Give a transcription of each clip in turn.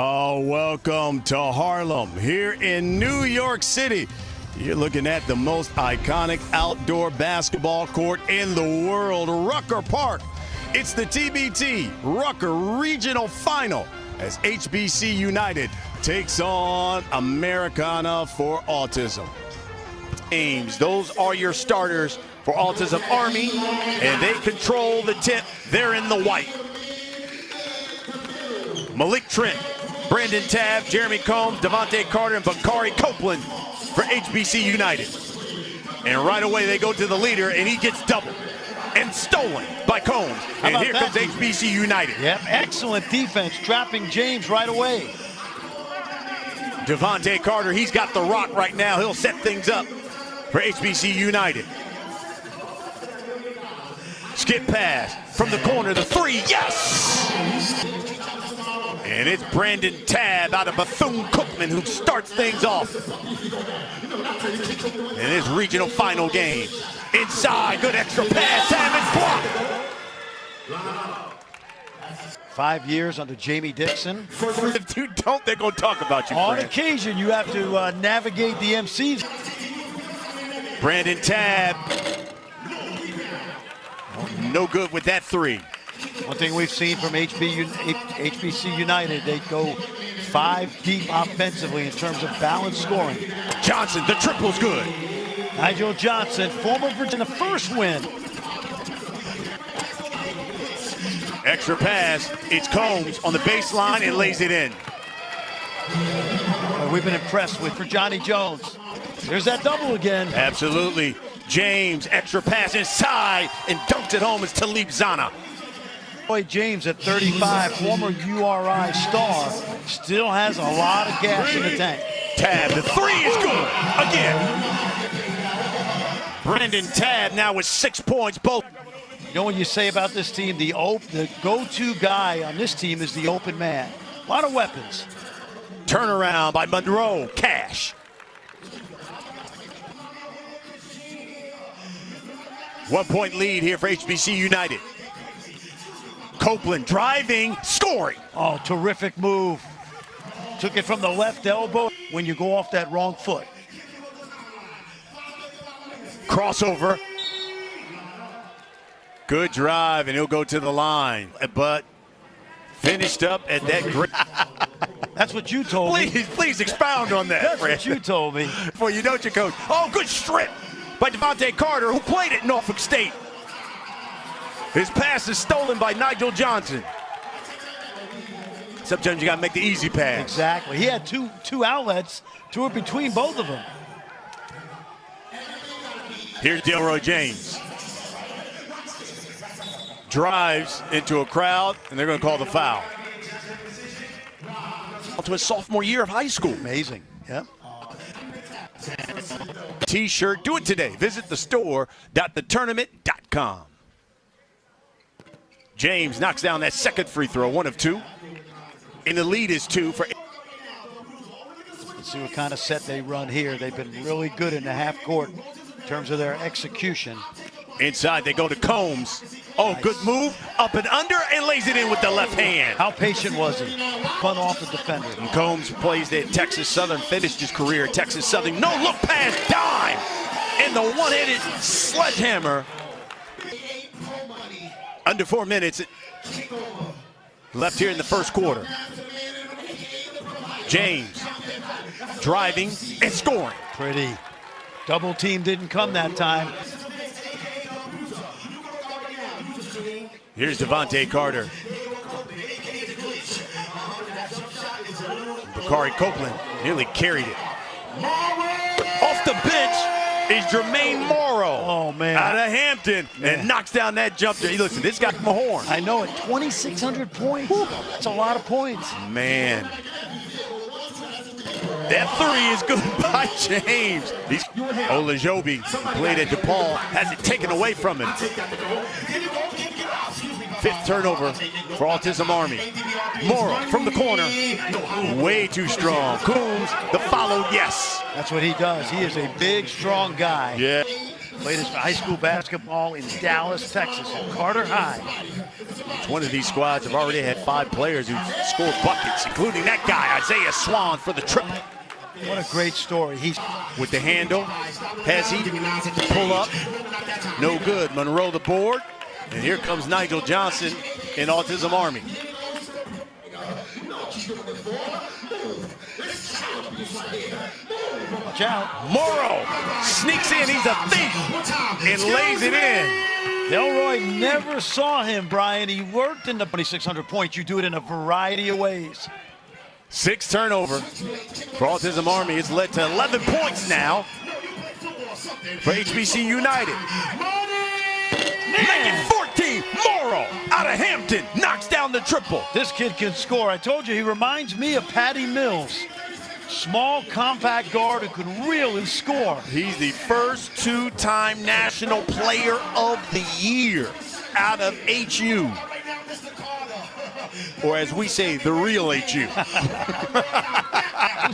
Oh, welcome to Harlem, here in New York City. You're looking at the most iconic outdoor basketball court in the world, Ruckerpark. It's the TBT Rucker Regional Final as HBCUNITED takes on Americana for Autism. Games, those are your starters for Autism Army, and they control the tip. They're in the white. Malik Trent, Brandon Tabb, Jeremy Combs, Devontae Carter, and Bakari Copeland for HBCUNITED. And right away they go to the leader, and he gets doubled and stolen by Combs. And here comes HBCUNITed. Yep, excellent defense, trapping James right away. Devontae Carter, he's got the rock right now. He'll set things up for HBCUNITed. Skip pass from the corner, the three, yes! And it's Brandon Tabb out of Bethune-Cookman who starts things off. In this regional final game. Inside, good extra pass, Tabb is blocked. 5 years under Jamie Dixon. If you don't, they're going to talk about you, On Fran. occasion, you have to navigate the MCs. Brandon Tabb. No good with that three. One thing we've seen from HBCUNITed, they go 5 deep offensively in terms of balanced scoring. Johnson, the triple's good. Nigel Johnson, former Virginia first win. Extra pass, it's Combs on the baseline and lays it in. We've been impressed with for Johnny Jones. There's that double again. Absolutely. James, extra pass inside and dunks it home as Talib Zana. Boy, James at 35, former URI star, still has a lot of gas in the tank. Tabb, the three is good again. Brandon Tabb now with 6 points, both. You know what you say about this team? The go-to guy on this team is the open man. A lot of weapons. Turnaround by Monroe, Cash. One-point lead here for HBCUNITed. Copeland driving, scoring. Oh, terrific move. Took it from the left elbow when you go off that wrong foot. Crossover. Good drive, and he'll go to the line. But finished up at that great. That's what you told me. Please expound on that, That's Fred. what you told me. Well, you don't you, Coach? Oh, good strip by Devontae Carter, who played at Norfolk State. His pass is stolen by Nigel Johnson. Sometimes you got to make the easy pass. Exactly. He had two outlets, two in between both of them. Here's Delroy James. Drives into a crowd, and they're going to call the foul. To his sophomore year of high school. Amazing. Yep. T-shirt, do it today. Visit the store.thetournament.com. James knocks down that second free throw, 1 of 2. And the lead is 2 for. Let's see what kind of set they run here. They've been really good in the half court in terms of their execution. Inside, they go to Combs. Oh, nice. Good move. Up and under, and lays it in with the left hand. How patient was he? Spun off the defender. And Combs plays at Texas Southern, finished his career at Texas Southern. No look pass, dime. And the one-handed sledgehammer. Under 4 minutes left here in the first quarter. James driving and scoring. Pretty. Double team didn't come that time. Here's Devontae Carter. Bakari Copeland nearly carried it. Off the bench is Jermaine Morrow. Oh, man. Out of Hampton. Man. And knocks down that jumper. Listen, this got Mahorn. I know it. 2,600 points. Whew. That's a lot of points. Man. That three is good by James. Olajobi, who played at DePaul, has it taken away from him. 5th turnover for Autism Army. Morrow from the corner. Way too strong. Coombs, the follow, yes. That's what he does. He is a big, strong guy. Yeah. Played his high school basketball in Dallas, Texas, at Carter High. One of these squads have already had 5 players who've scored buckets, including that guy, Isaiah Swan, for the triple. What a great story. He's with the handle. Has he pull up? No good. Monroe the board. And here comes Nigel Johnson in Autism Army. Watch out. Morrow sneaks in. He's a thief and lays it in. Delroy never saw him, Brian. He worked in the 2,600 points. You do it in a variety of ways. 6 turnover for Autism Army. It's led to 11 points now for HBC United. Making 14. Morrow out of Hampton knocks down the triple. This kid can score. I told you, he reminds me of Patty Mills. Small, compact guard who can really score. He's the first 2-time National Player of the Year out of HU. Or as we say, the real HU. Who's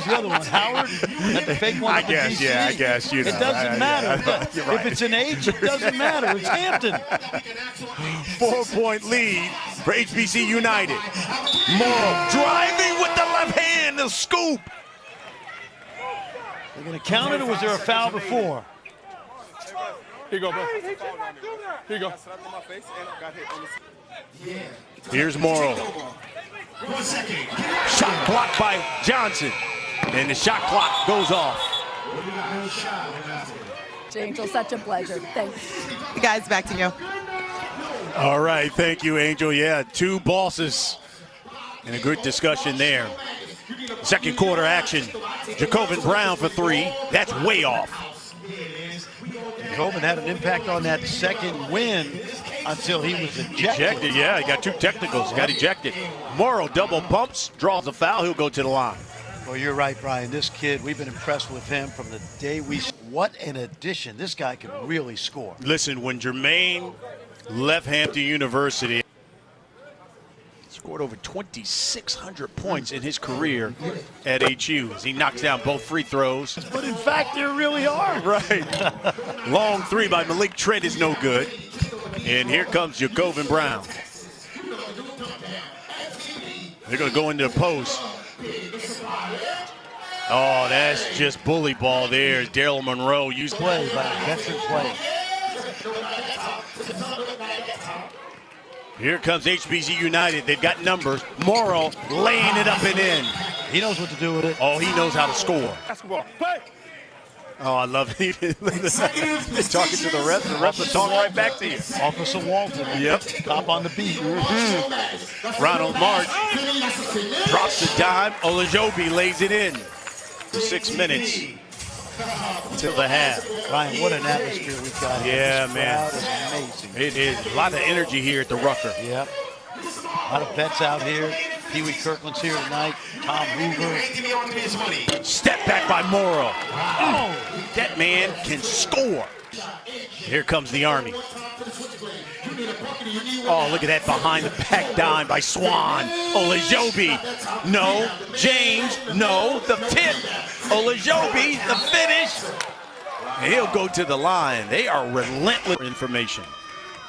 the other one, Howard? That fake one. I guess, yeah, I guess. You know, it doesn't matter. Yeah, right. If it's an H, it doesn't matter. It's Hampton. 4-point lead for HBC United. Morrow driving with the left hand, the scoop. They're going to count it, or was there a foul before? Here you go, bro. Here you go. Here's Morrow. Shot blocked by Johnson. And the shot clock goes off. Angel, such a pleasure. Thanks. You guys, back to you. All right, thank you, Angel. Yeah, 2 bosses. And a good discussion there. Second quarter action. Jacobin Brown for 3. That's way off. Jacobin had an impact on that second win until he was ejected. Yeah, he got 2 technicals, got ejected. Morrow double pumps, draws a foul, he'll go to the line. Well, you're right, Brian. This kid, we've been impressed with him from the day we... What an addition. This guy can really score. Listen, when Jermaine left Hampton University, scored over 2,600 points in his career at HU as he knocks down both free throws. But in fact, there really are. Right. Long 3 by Malik Trent is no good. And here comes Jacobin Brown. They're going to go into the post. Oh, that's just bully ball there. Daryl Monroe used play, but veteran play. Here comes HBC United. They've got numbers. Morrow laying it up and in. He knows what to do with it. Oh, he knows how to score. Basketball. Play. Oh, I love it. Talking to the ref. The ref will talk right back to you. Officer Walton. Yep. Top on the beat. Ronald March drops the dime. Olajobi lays it in for 6 minutes till the half. Ryan, what an atmosphere we've got here. Yeah, this man. crowd is amazing. It is. A lot of energy here at the Rucker. Yep. A lot of vets out here. Pee-wee Kirkland's here tonight. Tom Hoover. Step back by Morrow. Oh, that man can score. Here comes the Army. Oh, look at that behind the back dime by Swan. Olajobi. No. James. No. The tip. Olajobi. The finish. And he'll go to the line. They are relentless information.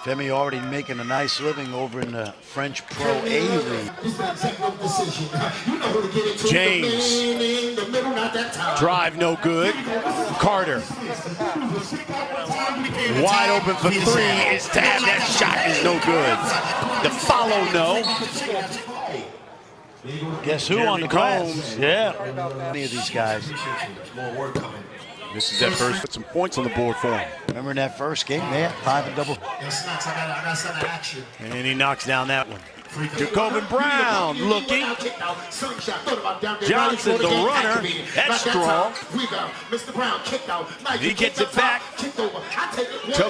Femi already making a nice living over in the French Pro A League. James. Drive no good. Carter. Wide open for 3. It's tapped. That shot is no good. The follow no. Guess who on the glass? Yeah. Any of these guys. This is that first. Put some points on the board for him. Remember in that first game, they had 5 and double. And he knocks down that one. Jacobin Brown looking. Johnson, the runner. That's strong. He gets it back to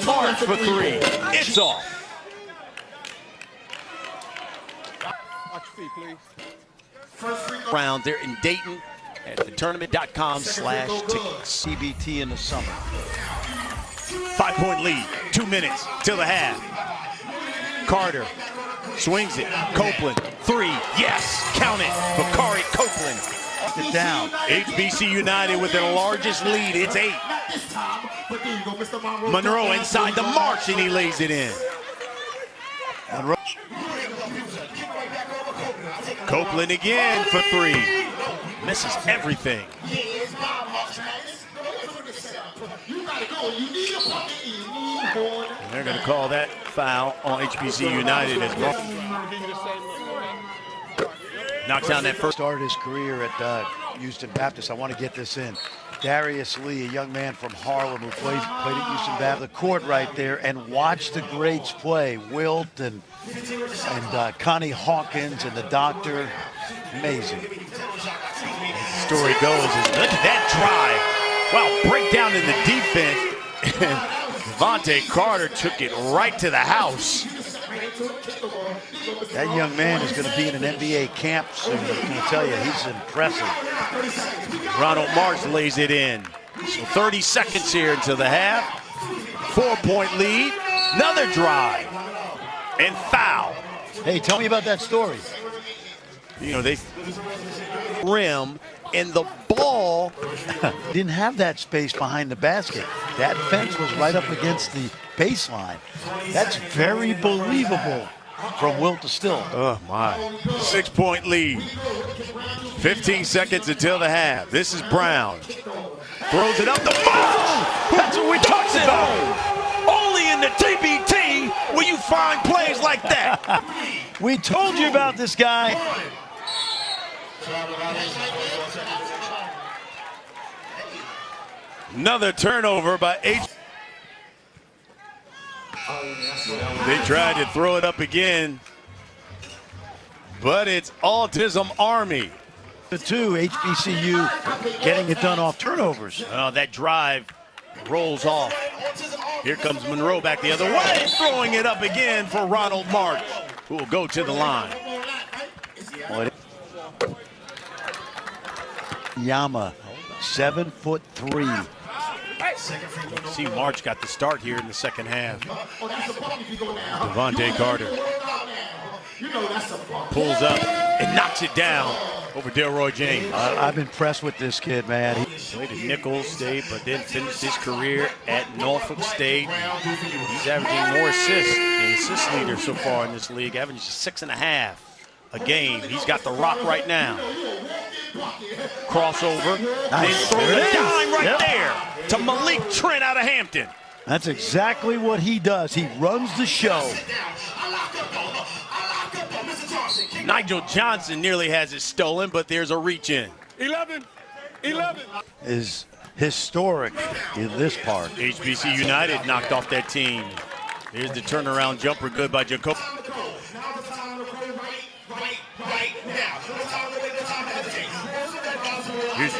March for 3. It's off. Watch your feet, please. Round there in Dayton at thetournament.com/tickets. CBT in the summer. 5-point lead. 2 minutes till the half. Carter swings it. Copeland. 3. Yes. Count it. Bakari Copeland It down. HBC United with their largest lead. It's 8. Monroe inside the march, and he lays it in. Monroe. Copeland again for 3. Misses everything. And they're going to call that foul on HBC United as well. Knocks down that first. Started his career at Houston Baptist. I want to get this in. Darius Lee, a young man from Harlem who played at Houston Baptist. The court right there, and watch the greats play. Wilt and Connie Hawkins and the doctor. Amazing. The story goes is look at that drive. Wow, breakdown in the defense. And Devontae Carter took it right to the house. That young man is going to be in an NBA camp soon. I'm going to tell you, he's impressive. Ronald Marsh lays it in. So 30 seconds here until the half. 4-point lead. Another drive. And foul. Hey, tell me about that story. You know, they rim and the ball didn't have that space behind the basket. That fence was right up against the baseline. That's very believable from Wilt to Still. Oh, my. 6-point lead. 15 seconds until the half. This is Brown. Throws it up the march. That's what we talked about. Only in the TBT will you find plays like that. We told you about this guy. Another turnover by H. They tried to throw it up again, but it's Autism Army. The 2, HBCU getting it done off turnovers. Oh, that drive rolls off. Here comes Monroe back the other way, throwing it up again for Ronald March, who will go to the line. Yama, 7'3". See, March got the start here in the second half. Devontae Carter pulls up and knocks it down over Delroy James. I'm impressed with this kid, man. He played at Nichols State, but then finished his career at Norfolk State. He's averaging more assists, the assist leader so far in this league, averaging 6.5 a game. He's got the rock right now. Crossover, nice. Then throws a dime right there to Malik Trent out of Hampton. That's exactly what he does. He runs the show. Nigel Johnson nearly has it stolen, but there's a reach in. 11. Is historic in this part. HBC United knocked off that team. Here's the turnaround jumper, good by Jacob. Here's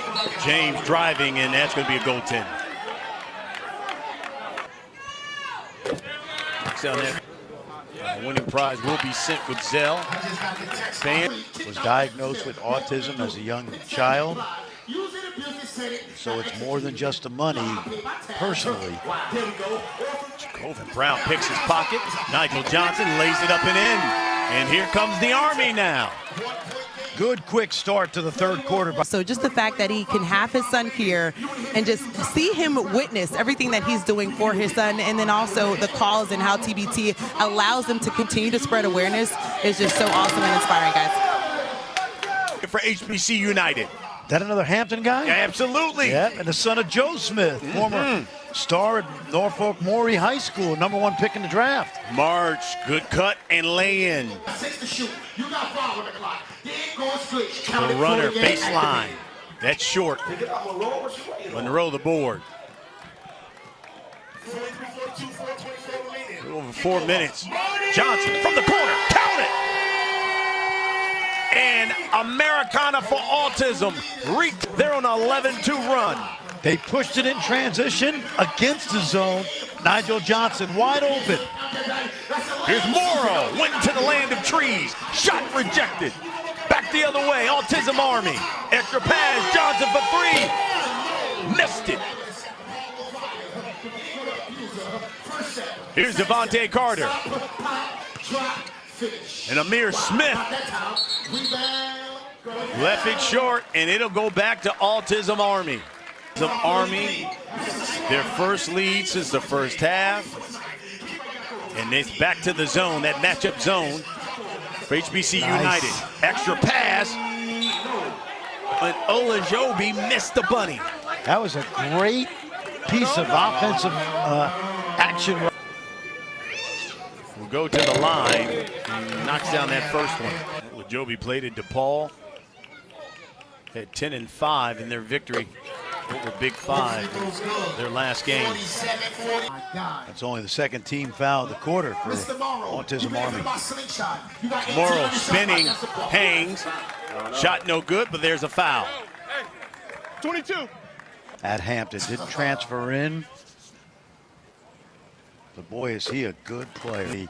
James driving, and that's going to be a goaltender. Winning prize will be sent with Zell. Fan was diagnosed with autism as a young child, so it's more than just the money. Personally, Jacob Brown picks his pocket. Nigel Johnson lays it up and in, and here comes the Army now. Good quick start to the third quarter. So just the fact that he can have his son here and just see him witness everything that he's doing for his son, and then also the calls and how TBT allows them to continue to spread awareness is just so awesome and inspiring, guys. For HBC United. That another Hampton guy? Yeah, absolutely. Yeah, and the son of Joe Smith, former star at Norfolk Maury High School, #1 pick in the draft. March, good cut and lay in. The runner, baseline. That's short. Monroe the board. Over 4 minutes. Johnson from the corner. Count it! And Americana for Autism. They're on an 11-2 run. They pushed it in transition against the zone. Nigel Johnson wide open. Here's Morrow. Went into the land of trees. Shot rejected. Back the other way. Autism Army. Extra pass. Johnson for 3. Missed it. Here's Devontae Carter. And Amir Smith Left it short, and it'll go back to Autism Army. Army, their first lead since the first half. And it's back to the zone, that matchup zone for HBC United. Extra pass, but Olajobi missed the bunny. That was a great piece of offensive action. We'll go to the line. He knocks down that first one. Olajobi played it to Paul. Had 10-5 in their victory over Big Five in their last game. That's only the second team foul of the quarter for Autism Army. Morrow spinning, hangs. Shot no good, but there's a foul. 22. At Hampton, didn't transfer in. But boy, is he a good player.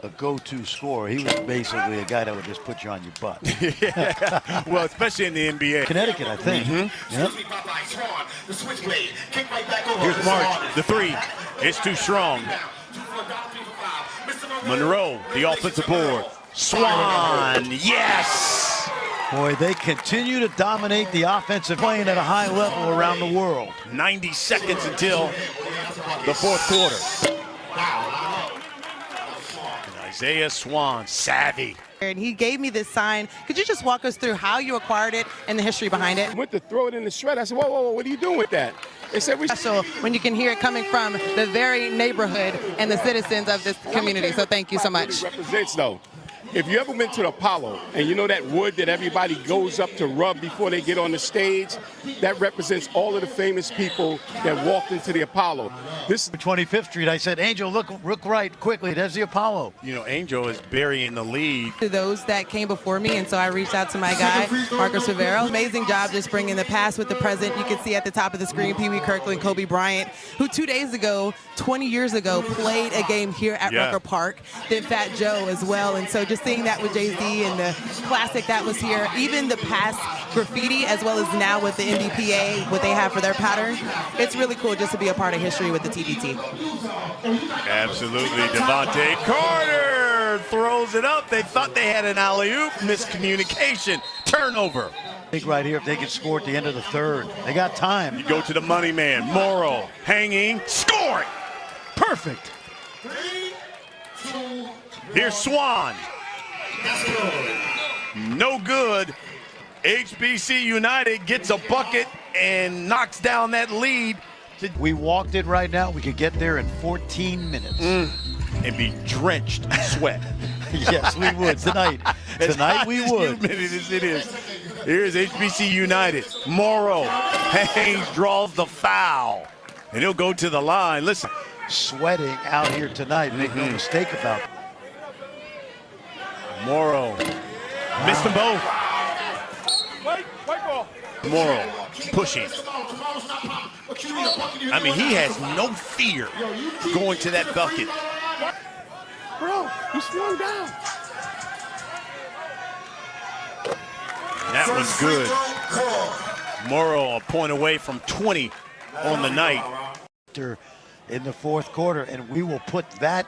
A go-to scorer. He was basically a guy that would just put you on your butt. Yeah. Well, especially in the NBA. Connecticut, I think. Yep. Here's March, the three. It's too strong. Monroe, the offensive board. Swan, yes! Boy, they continue to dominate the offensive playing at a high level around the world. 90 seconds until the fourth quarter. Isaiah Swan, savvy. And he gave me this sign. Could you just walk us through how you acquired it and the history behind it? I went to throw it in the shred. I said, whoa, whoa, whoa, what are you doing with that? They said we special when you can hear it coming from the very neighborhood and the citizens of this community. So thank you so much. It represents, though. If you ever went to the Apollo and you know that wood that everybody goes up to rub before they get on the stage, that represents all of the famous people that walked into the Apollo. This is 25th Street. I said, Angel, look right quickly. There's the Apollo. You know, Angel is burying the lead. To those that came before me, and so I reached out to my guy, Marcus Rivero. Amazing job just bringing the past with the present. You can see at the top of the screen, Pee Wee Kirkland, Kobe Bryant, who 2 days ago, 20 years ago, played a game here at Ruckerpark. Then Fat Joe as well. And so just seeing that with Jay-Z and the classic that was here, even the past graffiti as well as now with the NBPA, what they have for their pattern, it's really cool just to be a part of history with the TBT. Absolutely. Devontae Carter throws it up. They thought they had an alley-oop. Miscommunication. Turnover. Big right here if they can score at the end of the third. They got time. You go to the money man. Morrow hanging, scoring. Perfect. Here's Swan. No good. HBC United gets a bucket and knocks down that lead. We walked it right now. We could get there in 14 minutes. And be drenched in sweat. Yes, we would tonight. Tonight we would. As it is. Here's HBC United. Morrow Haynes draws the foul. And he'll go to the line. Listen. Sweating out here tonight. Make no mistake about it. Morrow missed them both. White ball. Morrow pushing. I mean, he has no fear going to that bucket. Bro, he swung down. That was good. Morrow a point away from 20 on the night. In the fourth quarter, and we will put that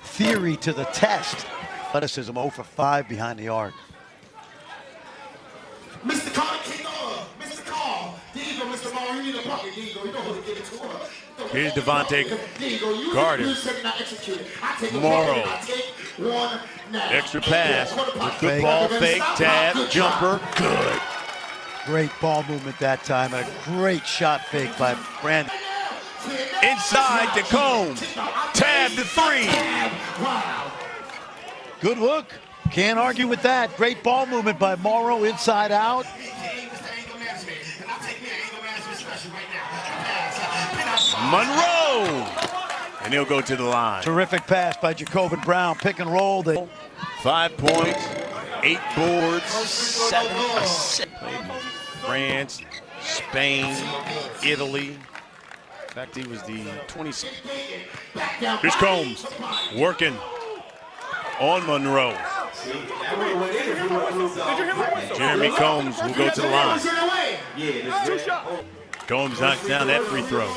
theory to the test. Athleticism 0 for 5 behind the arc. Mr. Carter, Mr. Carl. There you go, Mr. Morrow. You need a bucket. There you go. You know who to give it to her. Here's Devontae Carter. Morrow. Extra pass. Good ball fake, tap, jumper. Good. Great ball movement that time. A great shot fake by Brandon. Inside to Combs. Tab to three. Good look. Can't argue with that. Great ball movement by Morrow inside out. Monroe. And he'll go to the line. Terrific pass by Jacobin Brown. Pick and roll. 5 points, 8 boards, 7 assists. Played in France, Spain, Italy. In fact, he was the 20. Here's Combs working on Monroe. Jeremy Combs will go to the line. Combs knocks down that free throw.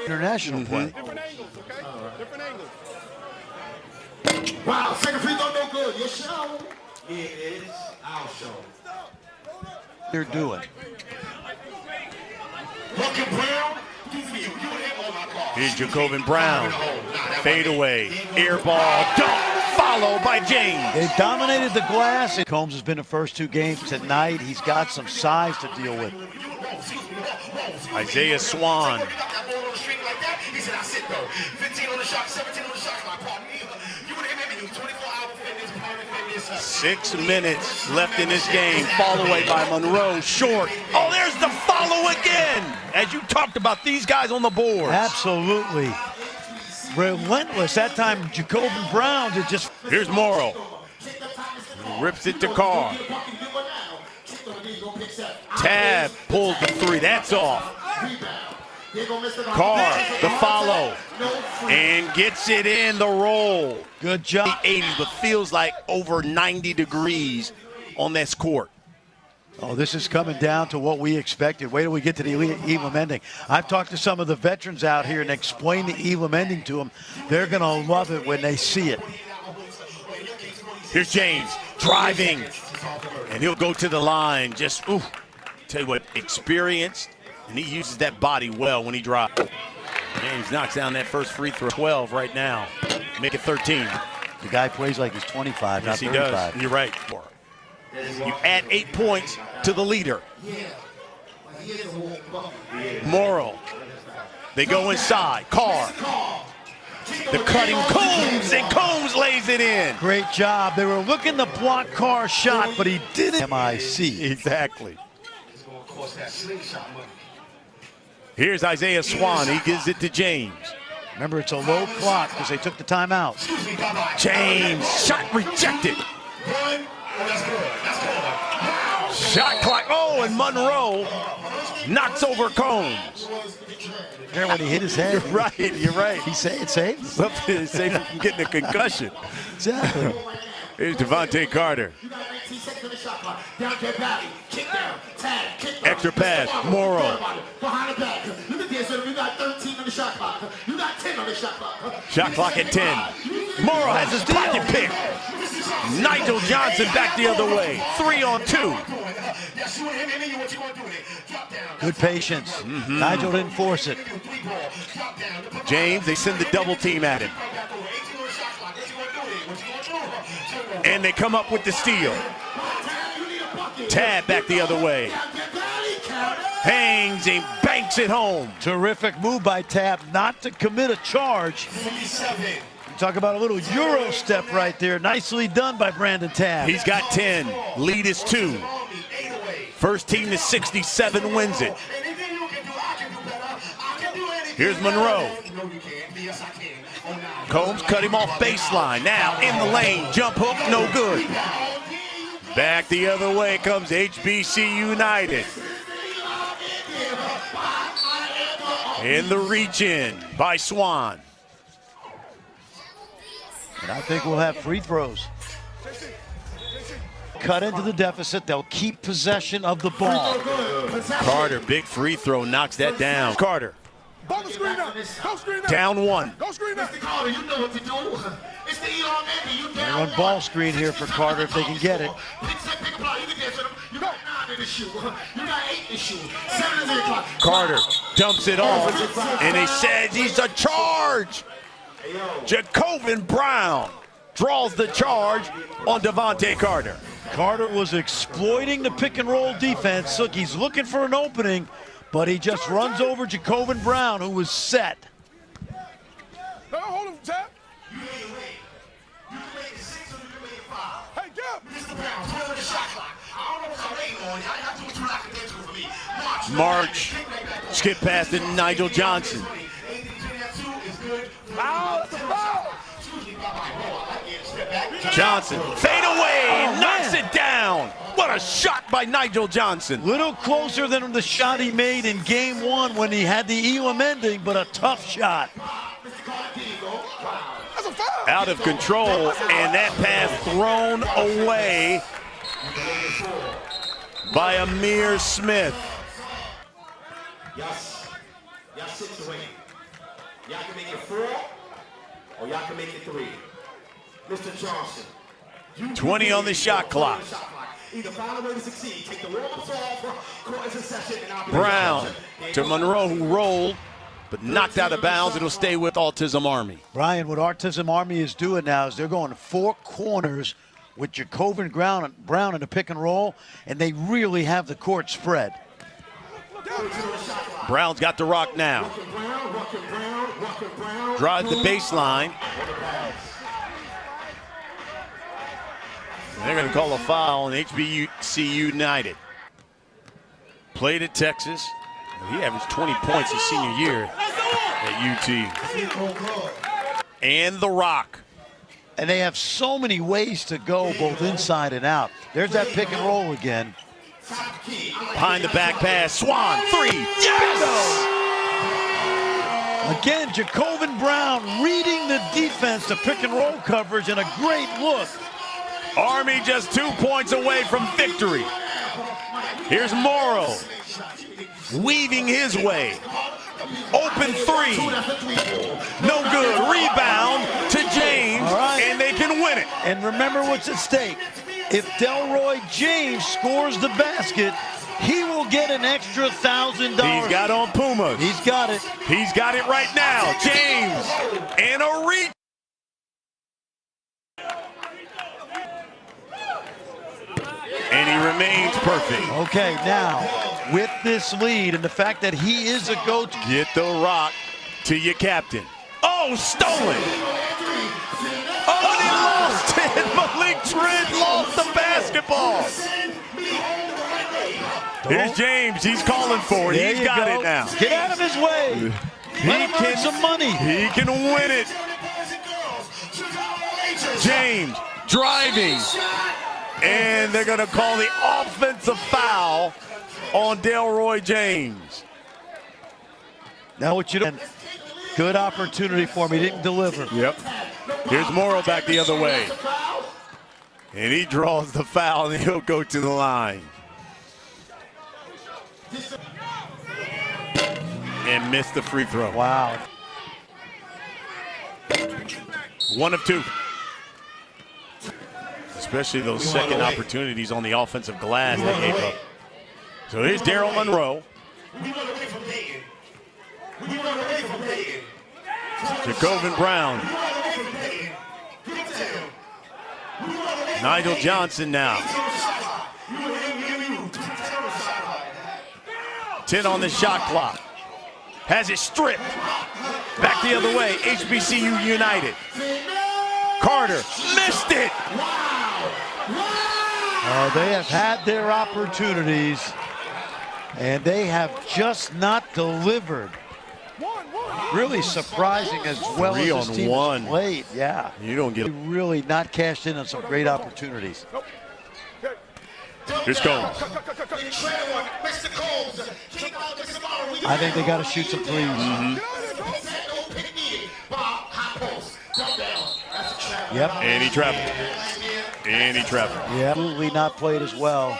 International play. Different angles, okay? Different angles. Wow, second free throw no good. Yes, sir. Yeah, it is. I'll show. They're doing. Here's Jacobin Brown. Fadeaway. Air ball. Dunk. Followed by James. They dominated the glass. Combs has been the first 2 games tonight. He's got some size to deal with. Isaiah Swan. 6 minutes left in this game. Fall away by Monroe. Short. Oh, there's the follow again. As you talked about, these guys on the board. Absolutely. Relentless. That time, Jacobin Brown did just. Here's Morrow. Rips it to Carr. Tab pulls the 3. That's off. Carr, the follow. And gets it in the roll. Good job. 80s, but feels like over 90 degrees on this court. Oh, this is coming down to what we expected. Wait till we get to the Elam ending. I've talked to some of the veterans out here and explained the Elam ending to them. They're going to love it when they see it. Here's James driving, and he'll go to the line. Just, ooh, tell you what, experienced, and he uses that body well when he drives. James knocks down that first free throw. 12 right now. Make it 13. The guy plays like he's 25, yes, not 35. He does. You're right. You add 8 points to the leader. Morrow. They go inside. Carr. The cutting Combs, and Combs lays it in. Great job. They were looking to block Carr's shot, but he didn't. MIC. Exactly. Here's Isaiah Swan. He gives it to James. Remember, it's a low clock because they took the timeout. James, shot rejected. Shot clock. Oh, and Monroe knocks over Combs. There when he hit his head. You're right. You're right. He said it saved. Something to save him from getting a concussion. Exactly. Here's Devontae Carter. Extra pass. Morrow. Shot clock at 10. Morrow has his pocket pick. Nigel Johnson back the other way. 3 on 2. Good patience. Nigel didn't force it. James, they send the double team at him. And they come up with the steal. Tab back the other way. Hangs and banks it home. Terrific move by Tab not to commit a charge. Talk about a little Euro step right there. Nicely done by Brandon Tab. He's got 10. Lead is 2. First team to 67 wins it. Here's Monroe. Combs cut him off baseline. Now in the lane. Jump hook, no good. Back the other way comes HBCUNITED. In the reach-in by Swan. And I think we'll have free throws. Cut into the deficit. They'll keep possession of the ball. Carter, big free throw, knocks that down. Carter. Down 1. They run ball screen here for Carter if they can get it. Carter dumps it off, and he says he's a charge. Jacobin Brown draws the charge on Devontae Carter. Carter was exploiting the pick and roll defense. Look, he's looking for an opening, but he just runs over Jacobin Brown, who was set. No, hold him, Tab. Hey, March, skip past to Nigel Johnson. Johnson, fade away, knocks it down. What a shot by Nigel Johnson. Little closer than the shot he made in game 1 when he had the Elam ending, but a tough shot. Out of control, and that pass thrown away by Amir Smith. Y'all 6 away. Y'all can make it 4, or y'all can make it 3. Mr. Johnson, 20 on the shot clock. Brown to Monroe, who rolled, but knocked out of bounds. It'll stay with Autism Army. Brian, what Autism Army is doing now is they're going 4 corners with Jacobin Brown in a pick and roll, and they really have the court spread. Brown's got the rock now. Drives the baseline. They're going to call a foul on HBCUNITED. Played at Texas. He averaged 20 points his senior year at UT. And the rock. And they have so many ways to go, both inside and out. There's that pick and roll again. Behind the back pass, Swan, 3, yes! Again, Jacobin Brown reading the defense, the pick and roll coverage, and a great look. Army just 2 points away from victory. Here's Morrow, weaving his way. Open 3, no good. Rebound to James, and they can win it. And remember what's at stake. If Delroy James scores the basket, he will get an extra $1,000. He's got on Pumas. He's got it. He's got it right now. James, and a reach. And he remains perfect. Okay, now, with this lead and the fact that he is a go-to. Get the rock to your captain. Oh, stolen. Oh, and he lost it. Malik Trent lost the basketball. Here's James. He's calling for it. He's got it now. Get out of his way. Let him earn some money. He can win it. James driving. And they're going to call the offensive foul on Delroy James. Now what you do? Good opportunity for him. He didn't deliver. Yep. Here's Morrow back the other way. And he draws the foul, and he'll go to the line. And missed the free throw. Wow. 1 of 2. Especially those second opportunities on the offensive glass they gave up. So here's Daryl Monroe. Jacobin Brown. Nigel Johnson now. 10 on the shot clock. Has it stripped. Back the other way, HBCUNITED. Carter missed it. They have had their opportunities, and they have just not delivered. Really surprising as well as this team has played. Yeah. You don't get really not cashed in on some great opportunities. Here's Combs. I think they got to shoot some threes. Yep. And he traveled. And he traveled. Yeah, absolutely not played as well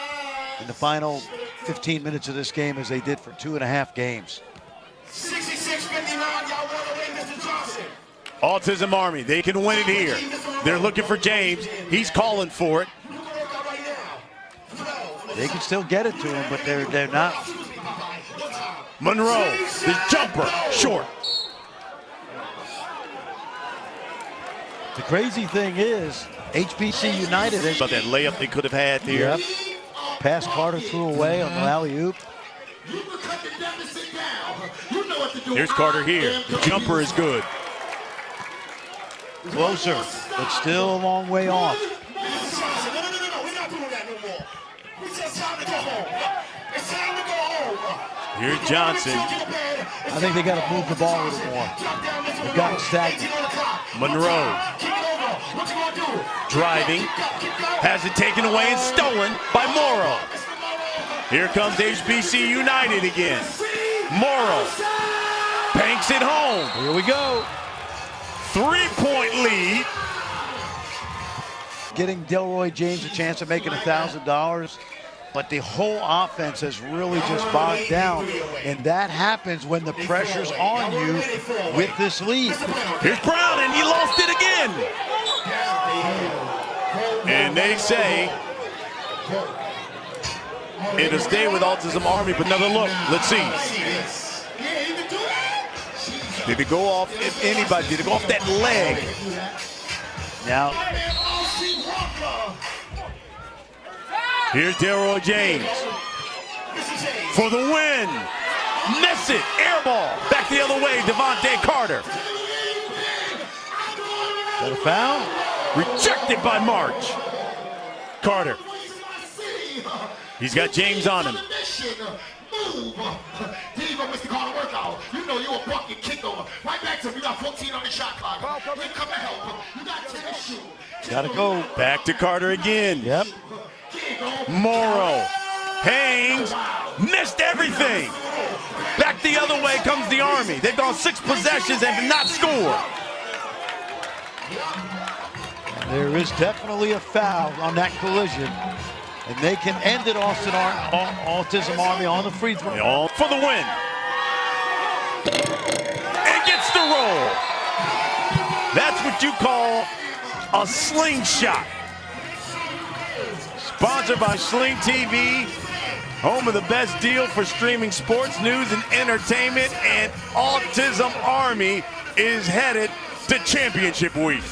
in the final 15 minutes of this game as they did for 2.5 games. 66-59, y'all want to win, Mr. Johnson. Autism Army, they can win it here. They're looking for James. He's calling for it. They can still get it to him, but they're not. Monroe, the jumper, short. The crazy thing is, HBCUNITED has About that layup they could have had there. Yep. Pass Carter threw away on the alley-oop. Here's Carter here. The jumper is good. Closer, but still a long way off. Here's Johnson. I think they got to move the ball a little more. They've gotten stagnant. Monroe driving, has it taken away and stolen by Morrow. Here comes HBCUNITED again. Morrow banks it home. Here we go. 3-point lead. Getting Delroy James a chance of making $1,000, but the whole offense has really just bogged down, and that happens when the pressure's on you with this lead. Here's Brown, and he lost it again. And they say it'll stay with Autism Army, but another look. Let's see. Did it go off, if anybody, did it go off that leg? Now, here's Delroy James for the win. Miss it, air ball. Back the other way, Devontae Carter. is that a foul? Rejected by March. Carter. He's got James on him. Here you go, Mr. Carter, workout. You know you a bucket kickover. Right back to him. You got 14 on the shot clock. Here come and help. You got 10 to shoot. Gotta go. Back to Carter again. Yep. Morrow. Hangs. Missed everything. Back the other way comes the Army. They've gone 6 possessions and did not score. There is definitely a foul on that collision. And they can end it, Autism Army on the free throw. All for the win. And gets the roll. That's what you call a slingshot. Sponsored by Sling TV, home of the best deal for streaming sports, news, and entertainment. And Autism Army is headed to championship week.